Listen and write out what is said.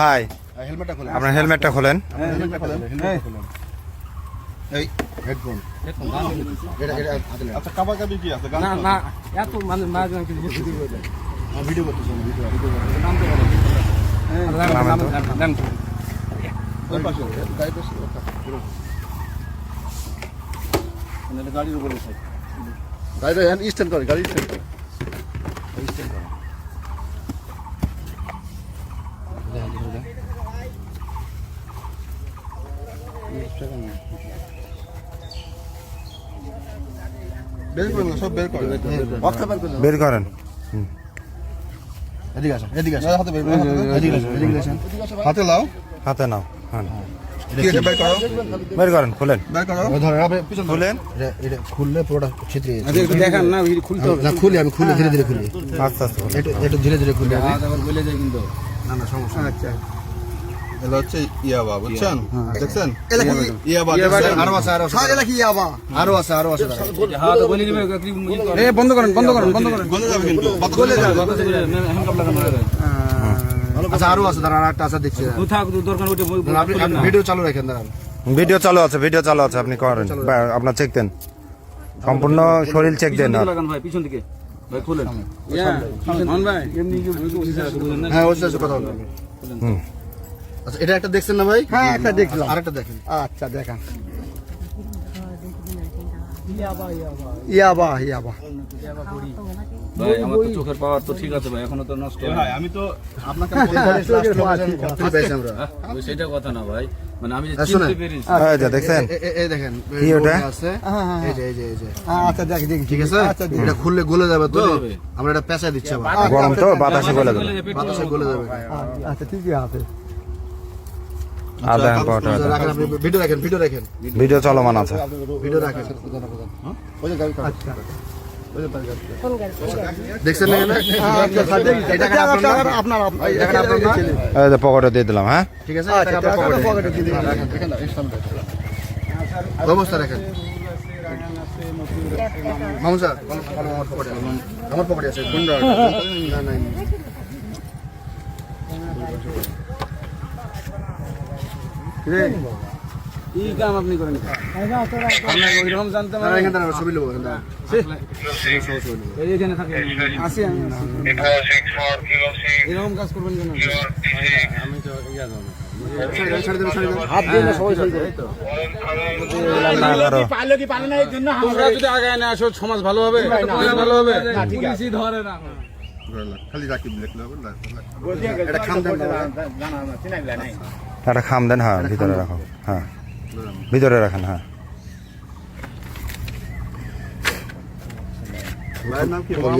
ভাই হেলমেটটা খোলেন। আপনার হেলমেটটা খোলেন। হেলমেটটা খোলেন। এই হেডফোন এটা আদলে। আচ্ছা কাবাকাবি কি আছে? না না এত মানে না জানি কিছু বুঝতে দিবে না। ভিডিও করতেছেন ভিডিও নাম তো বলো। নাম তো ওই পাশে গাড়ি পাশে মানে গাড়ির উপরে সাইড গাড়িটা হ্যান্ড স্ট্যান্ড করে গাড়ি স্ট্যান্ড করে স্ট্যান্ড করে বের করেন সব বের করেন বক্সটা বের করেন বের করেন। এদিকে আসেন হাতে বের করেন এদিকে আসেন হাতে লাও হাতে নাও। হ্যাঁ কি এটা বের করো বের করেন, খুলেন। বের করো ধরে আপনি পিছন খুলেন। এটা খুললে পুরোটা ছিটরে আচ্ছা একটু দেখান না খুলতে হবে না খুলি আমি খুলে ধীরে ধীরে খুলি আস্তে আস্তে খুলেন। এটা ধীরে ধীরে খুলি আমি আবার বলে যায় কিন্তু না না সমস্যা আচ্ছা এটা হচ্ছে ইয়াবা বুঝছেন দেখছেন এলা কি ইয়াবা আরো আছে এলা কি ইয়াবা আরো আছে হ্যাঁ তো বলে দিবে এ বন্ধ করেন গলে যাবে কিন্তু গলে যাবে হ্যান্ডকাপ লাগানো হবে আচ্ছা আরো আছে দাঁড়ান আরেকটা আছে দেখছি তো থাক দরকার ওটা আপনি ভিডিও চালু রাখেন দাঁড়ান ভিডিও চালু আছে, আপনি করেন। আপনার চেক দেন, সম্পূর্ণ শরীর চেক দেন। লাগান ভাই পিছন দিকে ভাই খুলেন হন ভাই এমনি কি বুঝেন না হ্যাঁ ওর সাথে কথা বলুন হুম আচ্ছা এটা একটা দেখছেন না ভাই হ্যাঁ একটা দেখলাম। আরেকটা দেখেন আচ্ছা দেখান। ইয়াবা ভাই আমার তো চোখের পাওয়ার তো ঠিক আছে ভাই এখনো তো নষ্ট হয় ভাই আমি তো আপনাকে পেয়েছি আমরা ওই সেটা কথা না ভাই মানে আমি যে শুনেন। চিনতে পেরেছি এই যে দেখছেন এই দেখেন কি ওটা? আছে এই যে আচ্ছা দেখি ঠিক আছে এটা খুললে গলে যাবে তো আমরা এটা পেঁচা দিচ্ছি আবার গরম তো বাতাসে গলে যাবে। বাতাসে গলে যাবে আচ্ছা ঠিকই আছে। আধা ঘন্টা রাখেন আপনি ভিডিও রাখেন ভিডিও চলমান আছে। ভিডিও রাখেন আচ্ছা দেখছেন না এটা আপনার এই যে পকেটে দিয়ে দিলাম। হ্যাঁ ঠিক আছে আচ্ছা, এটা আপনার টাকাটা পকেটে পকেটে দিয়ে দিন। অবস্থা রাখেন মামু স্যার আমার পকেটে আছে কোনটা না না কি কাম আপনি করেন আমরা ওইরকম জানতাম না এখানে দাঁড়ান ছবি নেবো এখানে এইখানে থাকে আসি আমি এরকম কাজ করবেন কেন আমি তো ইয়া যাবো হাত দিয়ে না সবাই সই করে তোমরা যদি আগায় না আসো সমাজ ভালো হবে ভালো হবে পুলিশই ধরে না খালি রাখি দেখলে হবে না এটা খাম দেন একটা খাম দেন। হ্যাঁ ভিতরে রাখো। হ্যাঁ ভিতরে রাখেন। হ্যাঁ ভাইয়ের নাম কি? বাবা।